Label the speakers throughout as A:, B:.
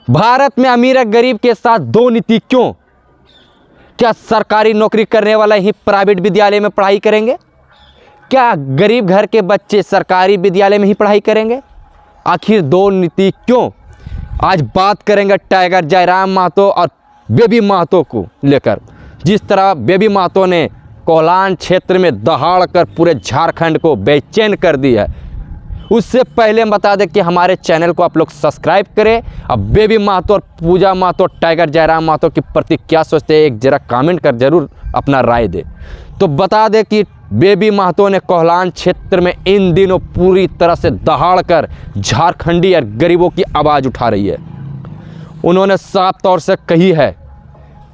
A: भारत में अमीर और गरीब के साथ दो नीति क्यों? क्या सरकारी नौकरी करने वाला ही प्राइवेट विद्यालय में पढ़ाई करेंगे? क्या गरीब घर के बच्चे सरकारी विद्यालय में ही पढ़ाई करेंगे? आखिर दो नीति क्यों? आज बात करेंगे टाइगर जयराम महतो और बेबी महतो को लेकर। जिस तरह बेबी महतो ने कोल्हान क्षेत्र में दहाड़ कर पूरे झारखंड को बेचैन कर दी है, उससे पहले हम बता दें कि हमारे चैनल को आप लोग सब्सक्राइब करें। अब बेबी महतो और पूजा महतो टाइगर जयराम महतो के प्रति क्या सोचते हैं, एक जरा कमेंट कर जरूर अपना राय दे। तो बता दें कि बेबी महतो ने कोल्हान क्षेत्र में इन दिनों पूरी तरह से दहाड़ कर झारखंडी और गरीबों की आवाज़ उठा रही है। उन्होंने साफ तौर से कही है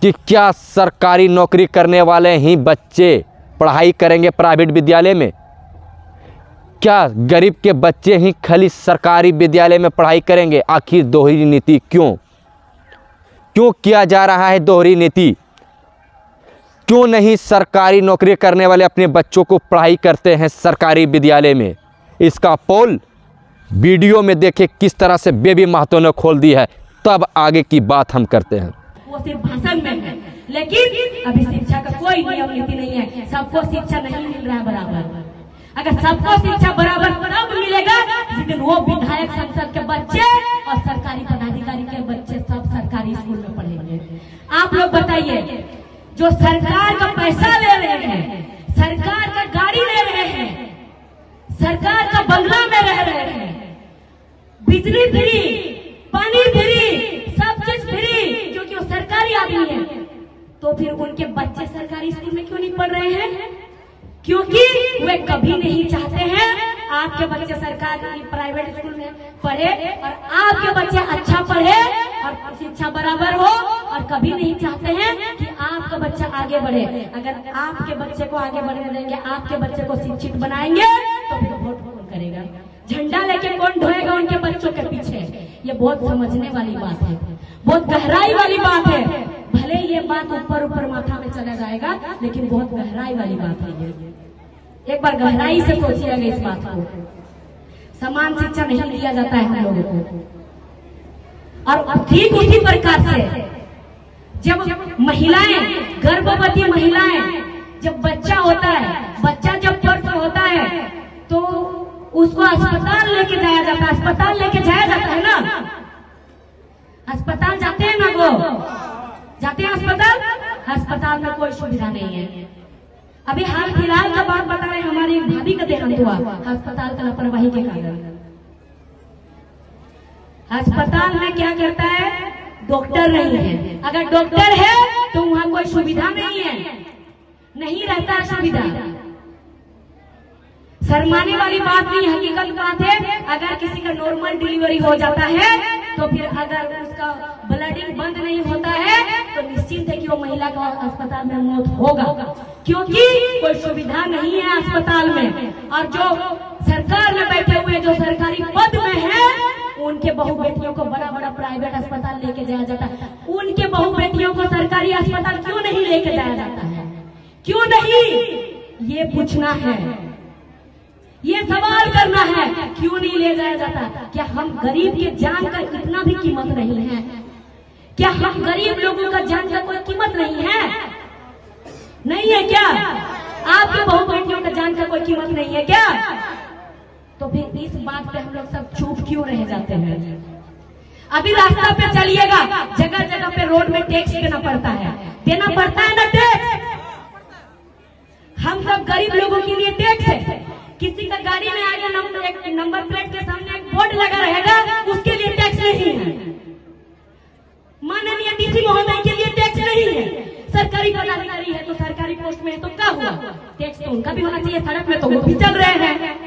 A: कि क्या सरकारी नौकरी करने वाले ही बच्चे पढ़ाई करेंगे प्राइवेट विद्यालय में? क्या गरीब के बच्चे ही खाली सरकारी विद्यालय में पढ़ाई करेंगे? आखिर दोहरी नीति क्यों किया जा रहा है दोहरी नीति? क्यों नहीं सरकारी नौकरी करने वाले अपने बच्चों को पढ़ाई करते हैं सरकारी विद्यालय में? इसका पोल वीडियो में देखें किस तरह से बेबी महतो ने खोल दी है, तब आगे की बात हम करते हैं।
B: वो सिर्फ भाषण में है, लेकिन अभी शिक्षा का कोई नियम नीति नहीं है। सबको शिक्षा नहीं मिल रहा है बराबर। अगर सबको शिक्षा बराबर तब मिलेगा जिस दिन वो विधायक संसद के बच्चे और सरकारी पदाधिकारी के बच्चे सब सरकारी स्कूल में पढ़ेंगे। आप लोग बताइए, जो सरकार का पैसा ले रहे हैं, सरकार का गाड़ी ले रहे हैं, सरकार का बंगला में रह रहे हैं, बिजली फ्री, पानी फ्री, सब चीज फ्री, क्योंकि वो सरकारी आदमी है, तो फिर उनके बच्चे सरकारी स्कूल में क्यों नहीं पढ़ रहे हैं? क्योंकि वे कभी नहीं चाहते हैं आपके बच्चे सरकारी प्राइवेट स्कूल में पढ़े और आपके बच्चे अच्छा पढ़े और शिक्षा बराबर हो, और कभी नहीं चाहते हैं कि आपका बच्चा आगे बढ़े। अगर आपके बच्चे को आगे बढ़ने देंगे, आपके बच्चे को शिक्षित बनाएंगे, तो फिर वोट कौन करेगा? झंडा लेके कौन ढोएगा उनके बच्चों के पीछे? ये बहुत समझने वाली बात है, बहुत गहराई वाली बात है। भले ये बात ऊपर ऊपर माथा में चला जाएगा, लेकिन बहुत गहराई वाली बात है ये। एक बार गहराई से सोचिएगा इस बात को। समान शिक्षा नहीं दिया जाता है हम लोगों को, और ठीक उसी प्रकार से जब महिलाएं, गर्भवती महिलाएं, जब बच्चा होता है, बच्चा जब प्रसव होता है, तो उसको अस्पताल लेके जाया जाता है। अस्पताल लेके जाया जाता है ना, अस्पताल जाते हैं ना, वो जाते हैं अस्पताल। अस्पताल में कोई सुविधा नहीं है। अभी हाल फिलहाल का बात बता रहे, हमारी भाभी का देहांत हुआ अस्पताल का लापरवाही के कारण। अस्पताल में क्या करता है, डॉक्टर नहीं है। अगर डॉक्टर है तो वहां कोई सुविधा नहीं है, नहीं रहता है सुविधा। शर्माने वाली बात नहीं, हकीकत बात है। अगर किसी का नॉर्मल डिलीवरी हो जाता है, तो फिर अगर उसका ब्लडिंग बंद नहीं होता है, तो निश्चित है कि वो महिला का अस्पताल में मौत होगा, क्योंकि कोई सुविधा नहीं है अस्पताल में। और जो सरकार में बैठे हुए, जो सरकारी पद में है, उनके बहू बेटियों को बड़ा बड़ा प्राइवेट अस्पताल लेके जाया जाता है। उनके बहू बेटियों को सरकारी अस्पताल क्यों नहीं लेके जाया जाता है? क्यों नहीं? ये पूछना है, ये सवाल करना है, क्यों नहीं ले जाया जाता? क्या हम गरीब के जान का इतना भी कीमत नहीं है? क्या हम गरीब लोगों का जान का कोई कीमत नहीं है? नहीं है क्या? आपके बहू बेटियों का जान का कोई कीमत नहीं है क्या? तो फिर इस बात पे हम लोग सब चुप क्यों रह जाते हैं? अभी रास्ता पे चलिएगा, जगह जगह पे रोड में टैक्स देना पड़ता है ना टैक्स? हम सब गरीब लोगों के लिए टैक्स है। किसी का गाड़ी में आगे नंबर प्लेट के सामने एक बोर्ड लगा रहेगा, उसके लिए टैक्स नहीं है। माननीय डीसी महोदय के लिए टैक्स नहीं है। सरकारी पदाधिकारी है तो सरकारी पोस्ट में है तो क्या हुआ? टैक्स तो उनका भी होना चाहिए। सड़क में तो वो भी चल रहे हैं,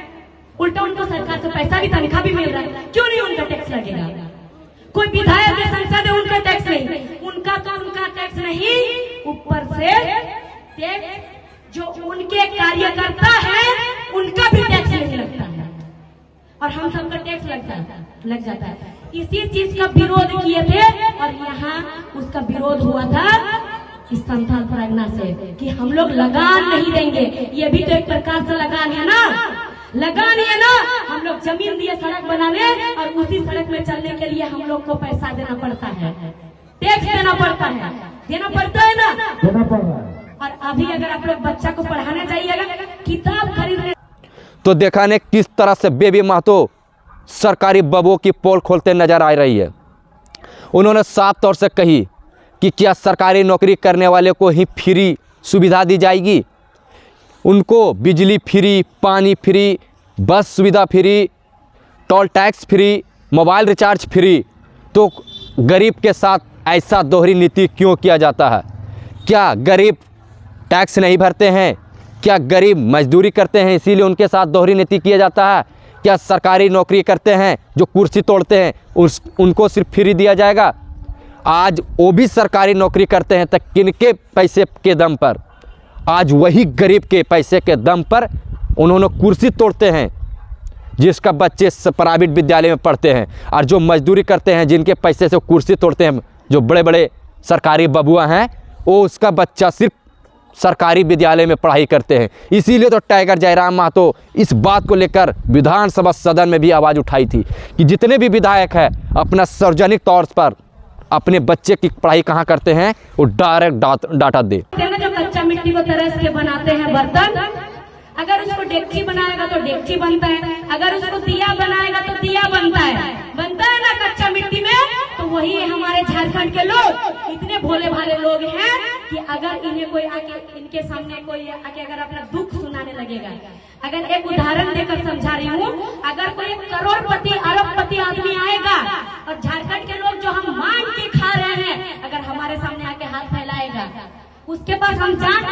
B: उल्टा उनको सरकार से पैसा भी, तनख्वाह भी मिल रहा है, क्यों नहीं उनका टैक्स लगेगा? कोई विधायक है, सांसद है, उनका टैक्स नहीं, उनका टैक्स नहीं, ऊपर से टैक्स जो उनके कार्यकर्ता है उनका भी टैक्स नहीं लगता है, और हम सबका टैक्स लग जाता है। इसी चीज का विरोध किए थे, और यहाँ उसका विरोध हुआ था इस संथाल परगना से कि हम लोग लगान नहीं देंगे। ये भी तो एक प्रकार से लगान है ना। लगा नहीं है ना, हम लोग जमीन दिए सड़क बनाने और उसी सड़क में चलने के लिए हम लोग को पैसा देना पड़ता है, टैक्स देना पड़ता है, देना पड़ता है ना,
C: देना पड़ रहा है।
B: और अभी अगर आप लोग बच्चा को पढ़ाने जाइएगा, किताब खरीदने,
A: तो देखा ने किस तरह से बेबी महतो सरकारी बबुओं की पोल खोलते नजर आ रही है। उन्होंने साफ तौर से कही कि क्या सरकारी नौकरी करने वाले को ही फ्री सुविधा दी जाएगी, उनको बिजली फ्री, पानी फ्री, बस सुविधा free, toll tax free, mobile recharge free, तो गरीब के साथ ऐसा दोहरी नीति क्यों किया जाता है? क्या गरीब टैक्स नहीं भरते हैं? क्या गरीब मजदूरी करते हैं इसीलिए उनके साथ दोहरी नीति किया जाता है? क्या सरकारी नौकरी करते हैं जो कुर्सी तोड़ते हैं उनको सिर्फ फ्री दिया जाएगा? आज वो भी सरकारी नौकरी करते हैं तो किनके पैसे के दम पर? आज वही गरीब के पैसे के दम पर उन्होंने कुर्सी तोड़ते हैं, जिसका बच्चे प्राइवेट विद्यालय में पढ़ते हैं, और जो मजदूरी करते हैं जिनके पैसे से कुर्सी तोड़ते हैं, जो बड़े बड़े सरकारी बबुआ हैं, वो उसका बच्चा सिर्फ सरकारी विद्यालय में पढ़ाई करते हैं। इसीलिए तो टाइगर जयराम महतो इस बात को लेकर विधानसभा सदन में भी आवाज़ उठाई थी कि जितने भी विधायक हैं अपना सार्वजनिक तौर पर अपने बच्चे की पढ़ाई कहाँ करते हैं वो डायरेक्ट डाटा दे।
B: जो कच्चा मिट्टी को तरस के बनाते हैं बर्तन, अगर उसको डेगची बनाएगा तो डेगची बनता है, अगर उसको दिया बनाएगा तो दिया बनता है ना कच्चा मिट्टी में। तो वही हमारे झारखंड के लोग इतने भोले भाले लोग हैं कि अगर इन्हें कोई आके, इनके सामने कोई आके अगर अपना दुख सुनाने लगेगा, अगर एक उदाहरण देकर समझा रही हूँ, अगर कोई करोड़पति अरबपति आदमी आएगा और झारखंड के लोग जो हम मांग के खा रहे हैं, अगर हमारे सामने आके हाथ फैलाएगा, उसके पास हम जान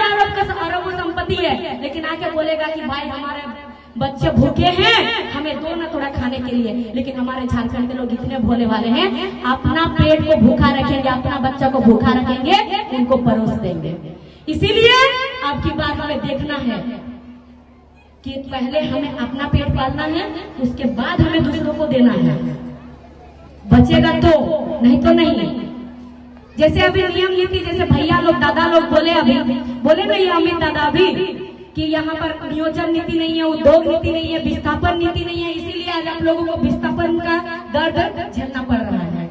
B: अरबों संपत्ति है, लेकिन आके बोलेगा कि भाई हमारे बच्चे भूखे हैं, हमें दो ना थोड़ा खाने के लिए। लेकिन हमारे झारखंड के लोग इतने भोले वाले हैं, अपना पेट को भूखा रखेंगे, अपना बच्चा को भूखा रखेंगे, उनको परोस देंगे। इसीलिए आपकी बात हमें देखना है कि पहले हमें अपना पेट पालना है, उसके बाद हमें दूसरों को देना है। बचेगा तो, नहीं तो नहीं। जैसे अभी नियम नीति, जैसे भैया लोग दादा लोग बोले ना ये अमित दादा अभी कि यहाँ पर नियोजन नीति नहीं है, उद्योग नीति नहीं है, विस्थापन नीति नहीं है, इसीलिए आज आप लोगों को विस्थापन का दर्द झेलना पड़ रहा है।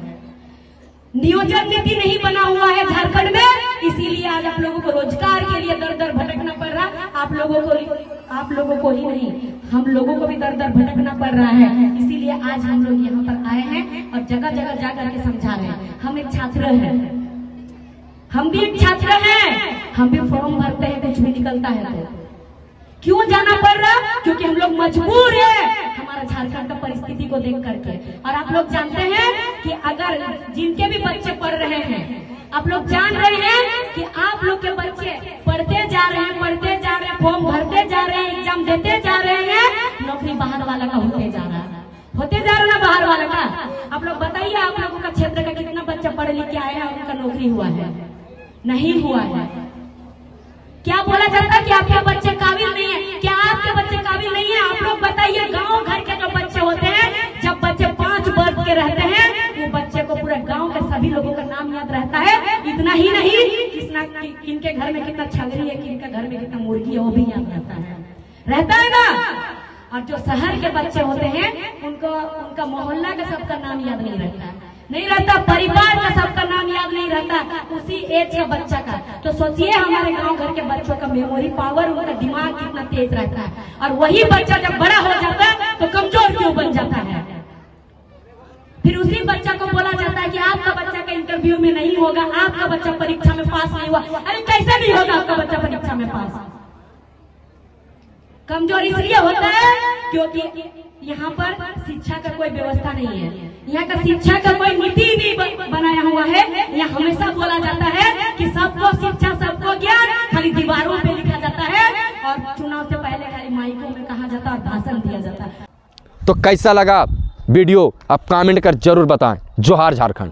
B: नियोजन नीति नहीं बना हुआ है झारखंड में, इसीलिए आज आप लोगों को रोजगार के लिए दर दर भटकना पड़ रहा है। आप लोगों को ही नहीं, हम लोगों को भी दर दर भटकना पड़ रहा है। इसीलिए आज हम लोग यहाँ पर आए हैं और जगह जगह जा करके समझा रहे हैं। हम एक छात्र हैं, हम भी एक छात्र हैं, हम भी फॉर्म भरते हैं, कुछ भी निकलता है तो क्यों जाना पड़ रहा? क्योंकि हम लोग मजबूर हैं हमारा झारखंड का परिस्थिति को देख करके। और आप लोग जानते हैं कि अगर जिनके भी बच्चे पढ़ रहे हैं, आप लोग जान रहे हैं कि आप लोग के बच्चे पढ़ते जा रहे हैं, फॉर्म भरते जा रहे हैं, एग्जाम देते जा रहे हैं, नौकरी बाहर वाला का होते जा रहा है बाहर वाला का। आप लोग बताइए, आप लोगों का क्षेत्र का कितना बच्चा पढ़े लिखे आया है, उनका नौकरी हुआ है? नहीं हुआ है। क्या बोला जाता है कि आपके बच्चे काबिल नहीं है? क्या आपके बच्चे काबिल नहीं है? आप लोग बताइए। गांव घर के जो बच्चे होते हैं, जब बच्चे 5 वर्ष के रहते हैं, वो बच्चे को पूरे गांव के सभी लोगों का नाम याद रहता है। इतना ही नहीं, किनके घर में कितना छगरी है, किनके घर में कितना मुर्गी है, वो भी याद रहता है ना। और जो शहर के बच्चे होते हैं, उनका मोहल्ला का सबका नाम याद नहीं रहता, परिवार का सबका नाम याद नहीं रहता, उसी एज का बच्चा का। तो सोचिए हमारे गांव घर के बच्चों का मेमोरी पावर, उनका दिमाग कितना तेज रहता है। और वही बच्चा जब बड़ा हो जाता है तो कमजोर क्यों बन जाता है? फिर उसी बच्चा को बोला जाता है कि आपका बच्चा का इंटरव्यू में नहीं होगा, आपका बच्चा परीक्षा में पास नहीं हुआ। अरे कैसे नहीं होगा आपका बच्चा परीक्षा में पास? कमजोर इसलिए होता है क्योंकि यहाँ पर शिक्षा का कोई व्यवस्था नहीं है, यहाँ का शिक्षा का कोई नीति नहीं बनाया हुआ है। यहाँ हमेशा बोला जाता है कि सबको शिक्षा, सबको ज्ञान, खाली दीवारों पे लिखा जाता है और चुनाव से पहले खाली माइकों में कहा जाता है और भाषण दिया जाता है।
A: तो कैसा लगा वीडियो आप कमेंट कर जरूर बताएं। जोहार झारखंड।